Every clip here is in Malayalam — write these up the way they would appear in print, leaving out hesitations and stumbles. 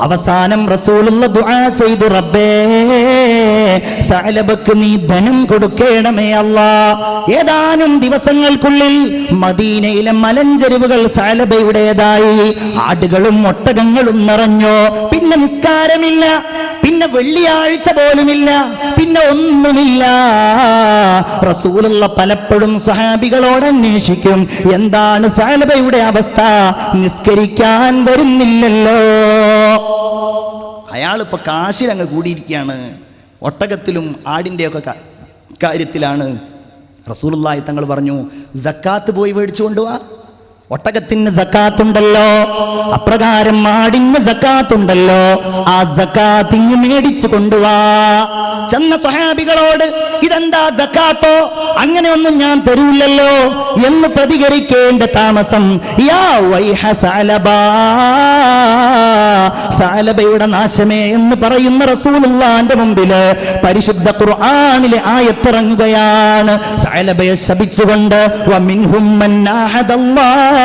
അവസാനം റസൂലുള്ള ദുആ ചെയ്തു, റബ്ബേ സഅലബക്ക് നീ ധനം കൊടുക്കണമേ അല്ലാഹ്. ഏതാനും ദിവസങ്ങൾക്കുള്ളിൽ മദീനയിലെ മലഞ്ചെരിവുകൾ സഅലബയുടേതായി. ആടുകളും ഒട്ടകങ്ങളും നിറഞ്ഞു. പിന്നെ നിസ്കാരമില്ല, പിന്നെ വെള്ളിയാഴ്ച പോലുമില്ല, പിന്നെ ഒന്നുമില്ല. റസൂലുള്ള പലപ്പോഴും സ്വഹാബികളോട് അന്വേഷിക്കും, എന്താണ് സഅലബയുടെ അവസ്ഥ, നിസ്കരിക്കാൻ വരുന്നില്ലല്ലോ. അയാളിപ്പോ കാശിലങ്ങ് കൂടിയിരിക്കുകയാണ്, ഒട്ടകത്തിലും ആടിൻ്റെയൊക്കെ കാര്യത്തിലാണ്. റസൂലുള്ളാഹി തങ്ങൾ പറഞ്ഞു, സക്കാത്ത് പോയി മേടിച്ചു കൊണ്ടുവാ. ഒട്ടകത്തിന് സക്കാത്തുണ്ടല്ലോ, അപ്രകാരം ആടിന് സക്കാത്തുണ്ടല്ലോ, ആ സക്കാത്ത് ഇങ്ങ് മേടിച്ചു കൊണ്ടുവാ. ചെന്ന സ്വഹാബികളോട് ഇതെന്താ സക്കാത്തോ, അങ്ങനെയൊന്നും ഞാൻ തരൂല്ലല്ലോ എന്ന് പ്രതികരിക്കേണ്ട താമസം. യാ വൈഹ സഅലബ, സഅലബയുടെ നാശമേ എന്ന് പറയുന്ന റസൂലുള്ളാഹിന്റെ മുമ്പില് പരിശുദ്ധ ഖുർആനിലെ ആയത്തിറങ്ങുകയാണ്, സഅലബയെ ശപിച്ചുകൊണ്ട്. വമിൻഹും മൻ ആഹദല്ലാഹ്,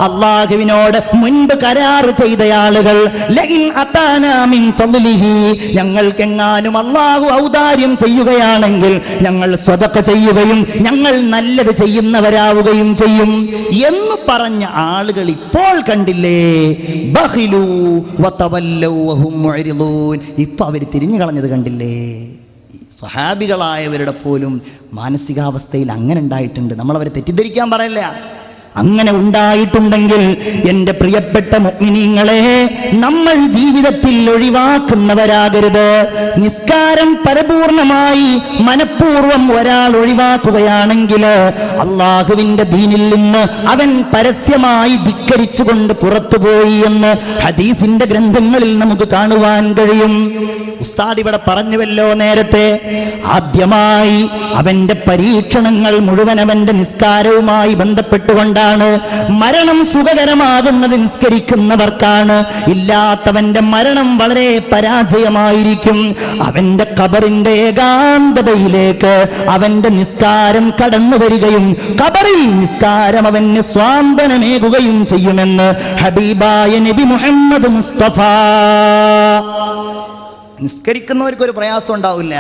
അല്ലാഹുവിനോട് മുൻപ് കരാർ ചെയ്ത ആളുകൾ, ലഇൻ അതാനാ മിൻ ഫളിഹി, ഞങ്ങൾക്കെങ്ങാനും അല്ലാഹു ഔദാര്യം ചെയ്യുകയാണെങ്കിൽ ഞങ്ങൾ സ്വതഖ ചെയ്യുകയും ഞങ്ങൾ നല്ലത് ചെയ്യുന്നവരാവുകയും ചെയ്യും എന്ന് പറഞ്ഞ ആളുകൾ ഇപ്പോൾ കണ്ടില്ലേ, ബഖിലു വതവല്ലു വഹും മുഅ്രിദൂൻ, ഇപ്പൊ അവർ തിരിഞ്ഞു കളഞ്ഞത് കണ്ടില്ലേ. സ്വഹാബികളായവരുടെ പോലും മാനസികാവസ്ഥയിൽ അങ്ങനെ ഉണ്ടായിട്ടുണ്ട്. നമ്മളവരെ തെറ്റിദ്ധരിക്കാൻ പറയില്ല. അങ്ങനെ ഉണ്ടായിട്ടുണ്ടെങ്കിൽ എൻ്റെ പ്രിയപ്പെട്ട മുഅ്മിനീങ്ങളെ, നമ്മൾ ജീവിതത്തിൽ ഒഴിവാക്കുന്നവരാകരുത്. നിസ്കാരം പരിപൂർണമായി മനഃപൂർവ്വം ഒരാൾ ഒഴിവാക്കുകയാണെങ്കിൽ അള്ളാഹുവിൻ്റെ ദീനിൽ നിന്ന് അവൻ പരസ്യമായി ധിക്കരിച്ചുകൊണ്ട് പുറത്തുപോയി എന്ന് ഹദീസിന്റെ ഗ്രന്ഥങ്ങളിൽ നമുക്ക് കാണുവാൻ കഴിയും. ഉസ്താദ് ഇവിടെ പറഞ്ഞുവല്ലോ നേരത്തെ, ആദ്യമായി അവന്റെ പരീക്ഷണങ്ങൾ മുഴുവൻ അവന്റെ നിസ്കാരവുമായി ബന്ധപ്പെട്ടുകൊണ്ടാണ്. മരണം സുഖകരമാകുന്നത് നിസ്കരിക്കുന്നവർക്കാണ്, ഇല്ലാത്തവന്റെ മരണം വളരെ പരാജയമായിരിക്കും. അവന്റെ ഖബറിന്റെ ഏകാന്തതയിലേക്ക് അവന്റെ നിസ്കാരം കടന്നു വരികയും ഖബറിൽ നിസ്കാരം അവന് സ്വാന്തനമേകുകയും ചെയ്യുമെന്ന് ഹബീബായ നബി മുഹമ്മദ് മുസ്തഫ. നിസ്കരിക്കുന്നവർക്ക് ഒരു പ്രയാസം ഉണ്ടാവില്ല,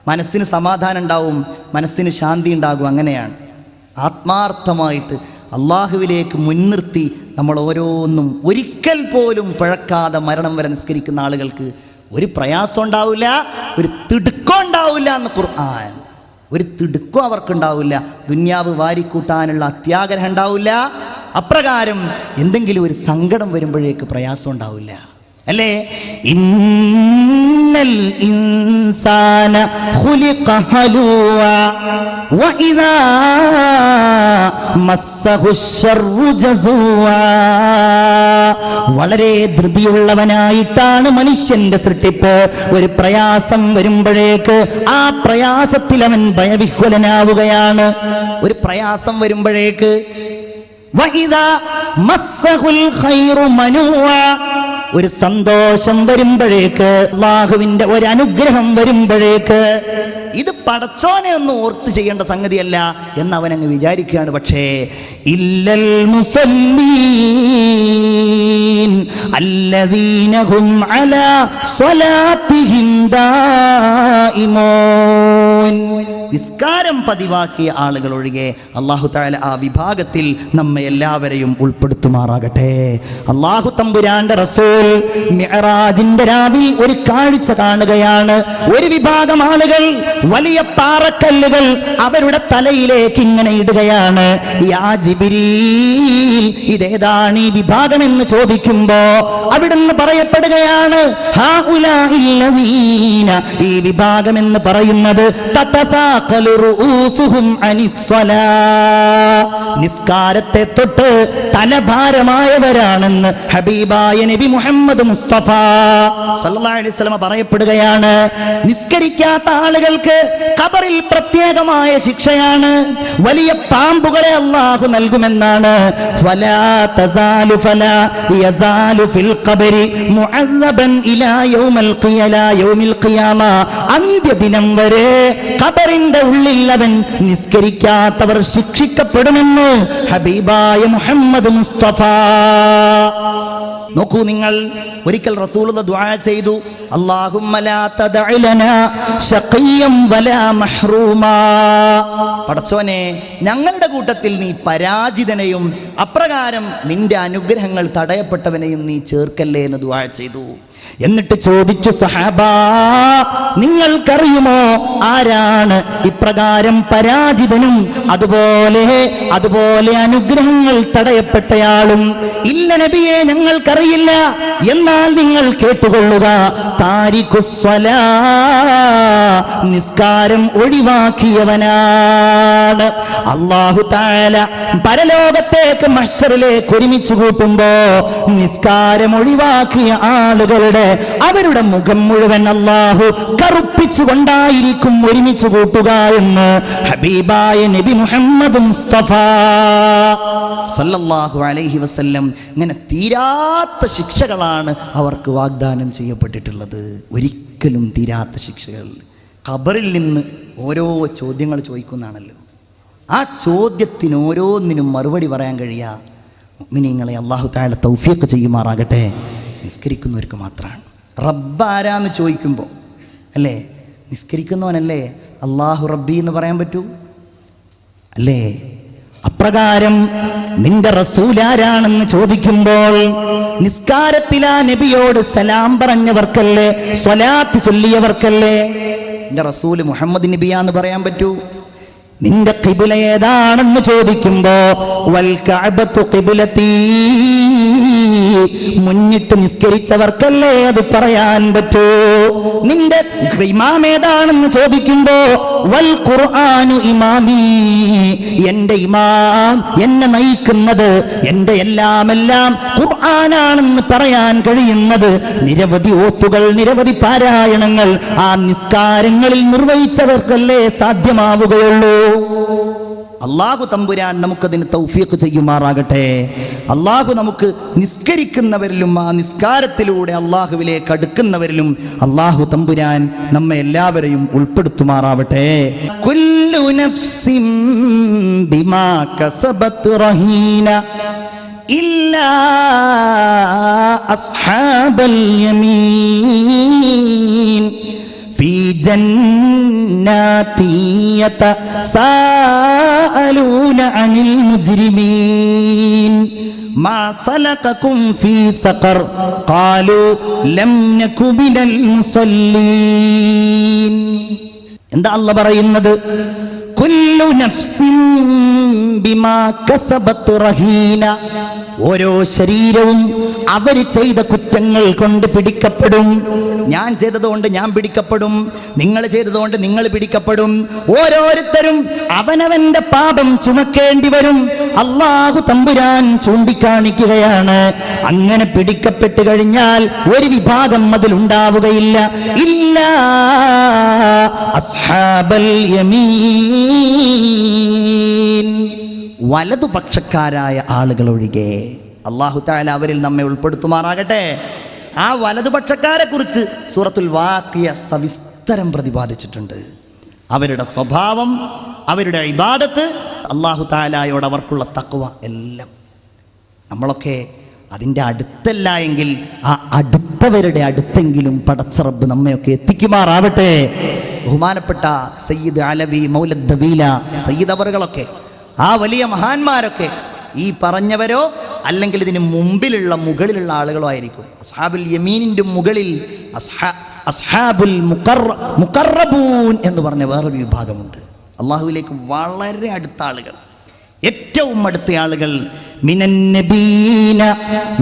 മനസ്സിന് സമാധാനം ഉണ്ടാവും, മനസ്സിന് ശാന്തി ഉണ്ടാകും. അങ്ങനെയാണ് ആത്മാർത്ഥമായിട്ട് അള്ളാഹുവിലേക്ക് മുൻനിർത്തി നമ്മൾ ഓരോന്നും ഒരിക്കൽ പോലും പിഴക്കാതെ മരണം വരെ നിസ്കരിക്കുന്ന ആളുകൾക്ക് ഒരു പ്രയാസം ഉണ്ടാവില്ല, ഒരു തിടുക്കം ഉണ്ടാവില്ല എന്ന് ഖുർആൻ. ഒരു തിടുക്കം അവർക്കുണ്ടാവില്ല, ദുന്യാവ് വാരിക്കൂട്ടാനുള്ള അത്യാഗ്രഹം ഉണ്ടാവില്ല. അപ്രകാരം എന്തെങ്കിലും ഒരു സങ്കടം വരുമ്പോഴേക്ക് പ്രയാസം ഉണ്ടാവില്ല, അല്ലേ? ഇന്നൽ ഇൻസാന ഖുലിഖ ഹലൂവ വഇദാ മസ്സഹു ശർറു ജസൂവ. വളരെ ധൃതിയുള്ളവനായിട്ടാണ് മനുഷ്യന്റെ സൃഷ്ടിപ്പ്. ഒരു പ്രയാസം വരുമ്പോഴേക്ക് ആ പ്രയാസത്തിൽ അവൻ ഭയവിഹ്വലനാവുകയാണ്. ഒരു പ്രയാസം വരുമ്പോഴേക്ക് വഇദാ മസ്സഹുൽ ഖൈറു മനൂവ, ഒരു സന്തോഷം വരുമ്പോഴേക്ക്, അല്ലാഹുവിന്റെ ഒരു അനുഗ്രഹം വരുമ്പോഴേക്ക് ഇത് പടച്ചോനെ ഒന്ന് ഓർത്ത് ചെയ്യേണ്ട സംഗതിയല്ല എന്ന് അവനങ്ങ് വിചാരിക്കുകയാണ്. പക്ഷേ ഇല്ലൽ മുസല്ലീൻ അല്ലദീന ഹും അലാ സ്വലാത്തിഹിം ദായിമൂൻ, നിസ്കാരം പതിവാക്കിയ ആളുകൾ ഒഴികെ അല്ലാഹു തആല ആ വിഭാഗത്തിൽ നമ്മെ എല്ലാവരെയും ഉൾപ്പെടുത്തുമാറാകട്ടെ. അല്ലാഹു തമ്പുരാന്റെ റസൂൽ മിഅ്റാജിന്റെ രാവിൽ ഒരു കാഴ്ച കാണുകയാണ്. ഒരു വിഭാഗം ആളുകൾ വലിയ പാറക്കല്ലുകൾ അവരുടെ തലയിലേക്ക് ഇങ്ങനെ ഇടുകയാണ്. യാ ജിബ്രീൽ, ഇതേതാണ് ഈ വിഭാഗം എന്ന് ചോദിക്കുമ്പോ അവിടുന്ന് പറയപ്പെടുകയാണ്, ഹാഉലാഇല്ലദീന, ഈ വിഭാഗം എന്ന് പറയുന്നത് നിസ്കാരത്തെ തൊട്ട് തലഭാരമായവരാണെന്ന് ഹബീബായ നബി മുഹമ്മദ് മുസ്തഫ സല്ലല്ലാഹു അലൈഹി വസല്ലം പറയപ്പെടുകയാണ്. നിസ്കരിക്കാത്ത ആളുകൾക്ക് ഖബറിൽ പ്രത്യേകമായ ശിക്ഷയാണ്. വലിയ പാമ്പുകളെ അല്ലാഹു നൽകുമെന്നാണ്. ഫലാ തസാലു ഫലാ യസാലു ഫിൽ ഖബരി മുഅസ്സബൻ ഇലാ യൗമിൽ ഖിയാമ, അന്ത്യദിനം വരെ ഖബറിന്റെ ഉള്ളിൽ അവൻ നിസ്കരിക്കാത്തവർ ശിക്ഷിക്കപ്പെടുമെന്ന് ഹബീബായ മുഹമ്മദ് മുസ്തഫ. നോക്കൂ നിങ്ങൾ, ഒരിക്കൽ റസൂലുള്ളാഹി ദുആ ചെയ്തു, അല്ലാഹുമ്മ ലാ തദഇ ലനാ ശഖിയ്യം വലാ മഹ്റൂമാ. പടച്ചോനെ, ഞങ്ങളുടെ കൂട്ടത്തിൽ നീ പരാജിതനെയും അപ്രകാരം നിന്റെ അനുഗ്രഹങ്ങൾ തടയപ്പെട്ടവനെയും നീ ചേർക്കല്ലേ എന്ന് ദുആ ചെയ്തു. എന്നിട്ട് ചോദിച്ചു, സഹാബാ, നിങ്ങൾക്കറിയുമോ ആരാണ് ഇപ്രകാരം പരാജിതനും അതുപോലെ അനുഗ്രഹങ്ങൾ തടയപ്പെട്ടയാളും? ഇല്ല നബിയെ, ഞങ്ങൾക്കറിയില്ല. എന്നാൽ നിങ്ങൾ കേട്ടുകൊള്ളുക, താരിഖുസ്സലാ, നിസ്കാരം ഒഴിവാക്കിയവനാണ്. അല്ലാഹു തആല പരലോകത്തേക്ക് മഹ്ശറിലേക്ക് ഒരുമിച്ച് കൂട്ടുമ്പോ നിസ്കാരം ഒഴിവാക്കിയ ആളുകളുടെ അവരുടെ മുഖം മുഴുവൻ അല്ലാഹു കറുപ്പിച്ചുകൊണ്ടായിരിക്കും ഒരുമിച്ച് കൂട്ടുക എന്ന് ഹബീബായ നബി മുഹമ്മദ് മുസ്തഫ സല്ലല്ലാഹു അലൈഹി വസല്ലം. ഇങ്ങനെ തീരാത്ത ശിക്ഷകളാണ് അവർക്ക് വാഗ്ദാനം ചെയ്യപ്പെട്ടിട്ടുള്ളത്. ഒരിക്കലും തീരാത്ത ശിക്ഷകൾ. ഖബറിൽ നിന്ന് ഓരോ ചോദ്യങ്ങൾ ചോദിക്കുന്നതാണല്ലോ. ആ ചോദ്യത്തിന് ഓരോന്നിനും മറുപടി പറയാൻ കഴിയുക മുഅ്മിനീങ്ങളെ അല്ലാഹു തആല തൗഫീഖ് ചെയ്യുമാറാകട്ടെ. നിസ്കരിക്കുന്നവർക്ക് മാത്രമാണ്. റബ്ബ് ആരാന്ന് ചോദിക്കുമ്പോൾ അല്ലേ, നിസ്കരിക്കുന്നവനല്ലേ അല്ലാഹു റബ്ബി എന്ന് പറയാൻ പറ്റൂ? അല്ലേ? അപ്രകാരം നിന്റെ റസൂൽ ആരാണെന്ന് ചോദിക്കുമ്പോൾ നിസ്കാരത്തിലാ നബിയോട് സലാം പറഞ്ഞവർക്കല്ലേ, സ്വലാത്ത് ചൊല്ലിയവർക്കല്ലേ നിന്റെ റസൂല് മുഹമ്മദ് നബിയാന്ന് പറയാൻ പറ്റൂ? നിന്റെ ഖിബ്ല ഏതാണെന്ന് ചോദിക്കുമ്പോ വൽ കഅബത്തു ഖിബ്ലതീ, മുന്നിട്ട് നിസ്കരിച്ചവർക്കല്ലേ അത് പറയാൻ പറ്റൂ? നിന്റെ ഇമാം ഏതാണെന്ന് ചോദിക്കുമ്പോ വൽ ഖുർആനു ഇമാമി, എന്റെ ഇമാം, എന്നെ നയിക്കുന്നത്, എന്റെ എല്ലാം ഖുർആനാണെന്ന് പറയാൻ കഴിയുന്നത് നിരവധി ഓത്തുകൾ, നിരവധി പാരായണങ്ങൾ ആ നിസ്കാരങ്ങളിൽ നിർവഹിച്ചവർക്കല്ലേ സാധ്യമാവുകയുള്ളൂ. അല്ലാഹു തമ്പുരാൻ നമുക്കതിന് തൗഫീഖ് ചെയ്യുമാറാകട്ടെ. അല്ലാഹു നമുക്ക് നിസ്കരിക്കുന്നവരിലും ആ നിസ്കാരത്തിലൂടെ അല്ലാഹുവിലേക്ക് അടുക്കുന്നവരിലും അല്ലാഹു തമ്പുരാൻ നമ്മെ എല്ലാവരെയും ഉൾപ്പെടുത്തുമാറാവട്ടെ. കുല്ലു നഫ്സിൻ ബിമാ കസബത് റഹീന ഇല്ലാ അസ്ഹാബൽ യമീൻ ഫീ ജന്നാതി യതസാഅലൂന അനിൽ മുജ്രിമീൻ മാ സലകകും ഫീ സഖർ ഖാലൂ ലം നകു മിനൽ മുസല്ലീൻ. എന്താ അല്ലാഹ് പറയുന്നത്? കുല്ലു നഫ്സിൻ ബിമാ കസബത് റഹീന, ഓരോ ശരീരവും അവർ ചെയ്ത കുറ്റങ്ങൾ കൊണ്ട് പിടിക്കപ്പെടും. ഞാൻ ചെയ്തതുകൊണ്ട് ഞാൻ പിടിക്കപ്പെടും, നിങ്ങൾ ചെയ്തതുകൊണ്ട് നിങ്ങൾ പിടിക്കപ്പെടും. ഓരോരുത്തരും അവനവന്റെ പാപം ചുമക്കേണ്ടി വരും. അല്ലാഹു തമ്പുരാൻ ചൂണ്ടിക്കാണിക്കുകയാണ്, അങ്ങനെ പിടിക്കപ്പെട്ട് കഴിഞ്ഞാൽ ഒരു വിഭാഗം അതിലുണ്ടാവുകയില്ല. ഇല്ലാ അസ്ഹാബൽ യമീൻ, വലതുപക്ഷക്കാരായ ആളുകൾ ഒഴികെ. അല്ലാഹു തആല അവരിൽ നമ്മെ ഉൾപ്പെടുത്തുമാറാകട്ടെ. ആ വലതുപക്ഷക്കാരെ കുറിച്ച് സൂറത്തുൽ വാഖിയ സവിസ്തരം പ്രതിപാദിച്ചിട്ടുണ്ട്. അവരുടെ സ്വഭാവം, അവരുടെ ഇബാദത്ത്, അല്ലാഹു തആലയോട് അവർക്കുള്ള തഖ്വ എല്ലാം. നമ്മളൊക്കെ അതിൻ്റെ അടുത്തല്ല എങ്കിൽ ആ അടുത്തവരുടെ അടുത്തെങ്കിലും പടച്ച റബ്ബ് നമ്മയൊക്കെ എത്തിക്കുമാറാവട്ടെ. ബഹുമാനപ്പെട്ട സയ്യിദ് അലവി മൗലദ് ദവീല സയ്യിദ് അവറുകളൊക്കെ, ആ വലിയ മഹാന്മാരൊക്കെ ഈ പറഞ്ഞവരോ അല്ലെങ്കിൽ ഇതിന് മുകളിലുള്ള ആളുകളോ ആയിരിക്കും. അസ്ഹാബുൽ യമീനിൻ്റെ മുകളിൽ അസ്ഹാബുൽ മുഖറബൂൻ എന്ന് പറഞ്ഞ വേറൊരു വിഭാഗമുണ്ട്. അള്ളാഹുവിലേക്ക് വളരെ അടുത്ത ആളുകൾ, ഏറ്റവും അടുത്ത ആളുകൾ. മിനൻ നബീന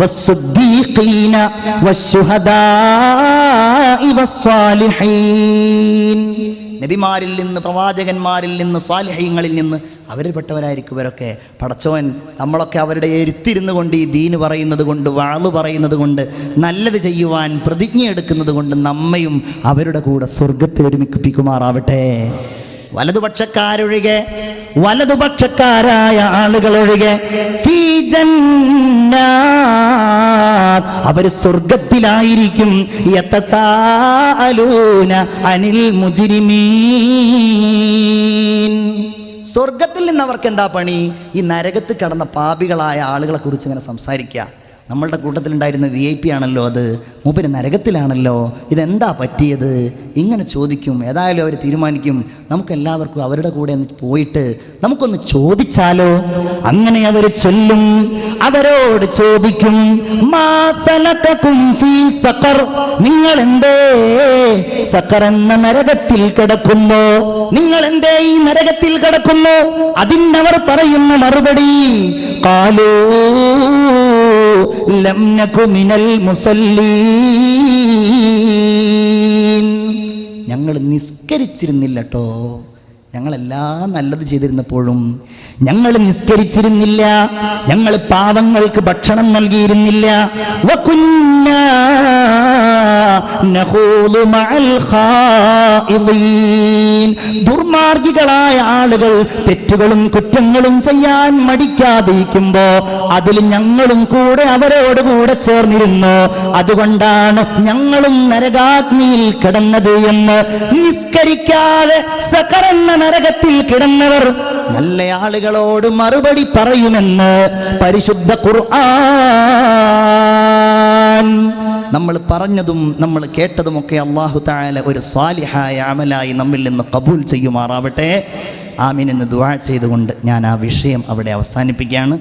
വസ്സുദ്ദീഖീന വശുഹദാഇ വസ്സാലിഹീൻ, നബിമാരിൽ നിന്ന്, പ്രവാചകന്മാരിൽ നിന്ന്, സ്വാലിഹീങ്ങളിൽ നിന്ന് അവരിൽപ്പെട്ടവരായിരിക്കും ഇവരൊക്കെ. പടച്ചോൻ നമ്മളൊക്കെ അവരുടെ എരുത്തിരുന്നു കൊണ്ട് ഈ ദീന് പറയുന്നത് കൊണ്ട്, വാള് പറയുന്നത് കൊണ്ട്, നല്ലത് ചെയ്യുവാൻ പ്രതിജ്ഞ എടുക്കുന്നത് കൊണ്ട് നമ്മയും അവരുടെ കൂടെ സ്വർഗത്തിൽ ഒരുമിപ്പിക്കുമാറാവട്ടെ. വലതുപക്ഷക്കാരൊഴികെ, വലതുപക്ഷക്കാരായ ആളുകളൊഴികെ ഫീ ജന്നാത്ത്, അവർ സ്വർഗത്തിലായിരിക്കും. യതസാഅലൂന അനിൽ മുജ്രിമീൻ, സ്വർഗത്തിൽ നിന്ന് അവർക്ക് എന്താ പണി? ഈ നരകത്ത് കിടന്ന പാപികളായ ആളുകളെ കുറിച്ച് ഇങ്ങനെ സംസാരിക്കുക. നമ്മളുടെ കൂട്ടത്തിലുണ്ടായിരുന്ന VIP ആണല്ലോ അത്, മൂപ്പര് നരകത്തിലാണല്ലോ, ഇതെന്താ പറ്റിയത്? ഇങ്ങനെ ചോദിക്കും. ഏതായാലും അവർ തീരുമാനിക്കും നമുക്കെല്ലാവർക്കും അവരുടെ കൂടെ ഒന്ന് പോയിട്ട് നമുക്കൊന്ന് ചോദിച്ചാലോ. അങ്ങനെ അവർ ചൊല്ലും, അവരോട് ചോദിക്കും, മാ സലകകും ഫീ സഖർ, നിങ്ങൾ എന്തേ സഖർ എന്ന നരകത്തിൽ കിടക്കുന്നു? നിങ്ങൾ എന്തേ ഈ നരകത്തിൽ കിടക്കുന്നു? അതിനവർ പറയുന്ന മറുപടി, ഖാലൂ ലം നകു മിനൽ മുസല്ലീൻ, ഞങ്ങൾ നിസ്കരിച്ചിരുന്നില്ലട്ടോ. ഞങ്ങളെല്ലാം നല്ലത് ചെയ്തിരുന്നപ്പോഴും ഞങ്ങൾ നിസ്കരിച്ചിരുന്നില്ല, ഞങ്ങൾ പാവങ്ങൾക്ക് ഭക്ഷണം നൽകിയിരുന്നില്ല. വകുന്നാ നഖൂദു മഅൽ ഖായിദീൻ, ദുർമാർഗികളായ ആളുകൾ തെറ്റുകളും കുറ്റങ്ങളും ചെയ്യാൻ മടിക്കാതിരിക്കുമ്പോ അതിൽ ഞങ്ങളും കൂടെ അവരോട് കൂടെ ചേർന്നിരുന്നു. അതുകൊണ്ടാണ് ഞങ്ങളും നരകാഗ്നിയിൽ കിടന്നത് എന്ന്. നിസ്കരിക്കാതെ സഖർ എന്ന നരകത്തിൽ കിടന്നവർ നല്ല ആളുകളോട് മറുപടി പറയുമെന്ന് പരിശുദ്ധ ഖുർആൻ. നമ്മൾ പറഞ്ഞതും നമ്മൾ കേട്ടതുമൊക്കെ അല്ലാഹു തആല ഒരു സാലിഹായ അമലായി നമ്മിൽ നിന്ന് ഖബൂൽ ചെയ്യുമാറാവട്ടെ. ആമീൻ എന്ന് ദുആ ചെയ്തുകൊണ്ട് ഞാൻ ആ വിഷയം അവിടെ അവസാനിപ്പിക്കുകയാണ്.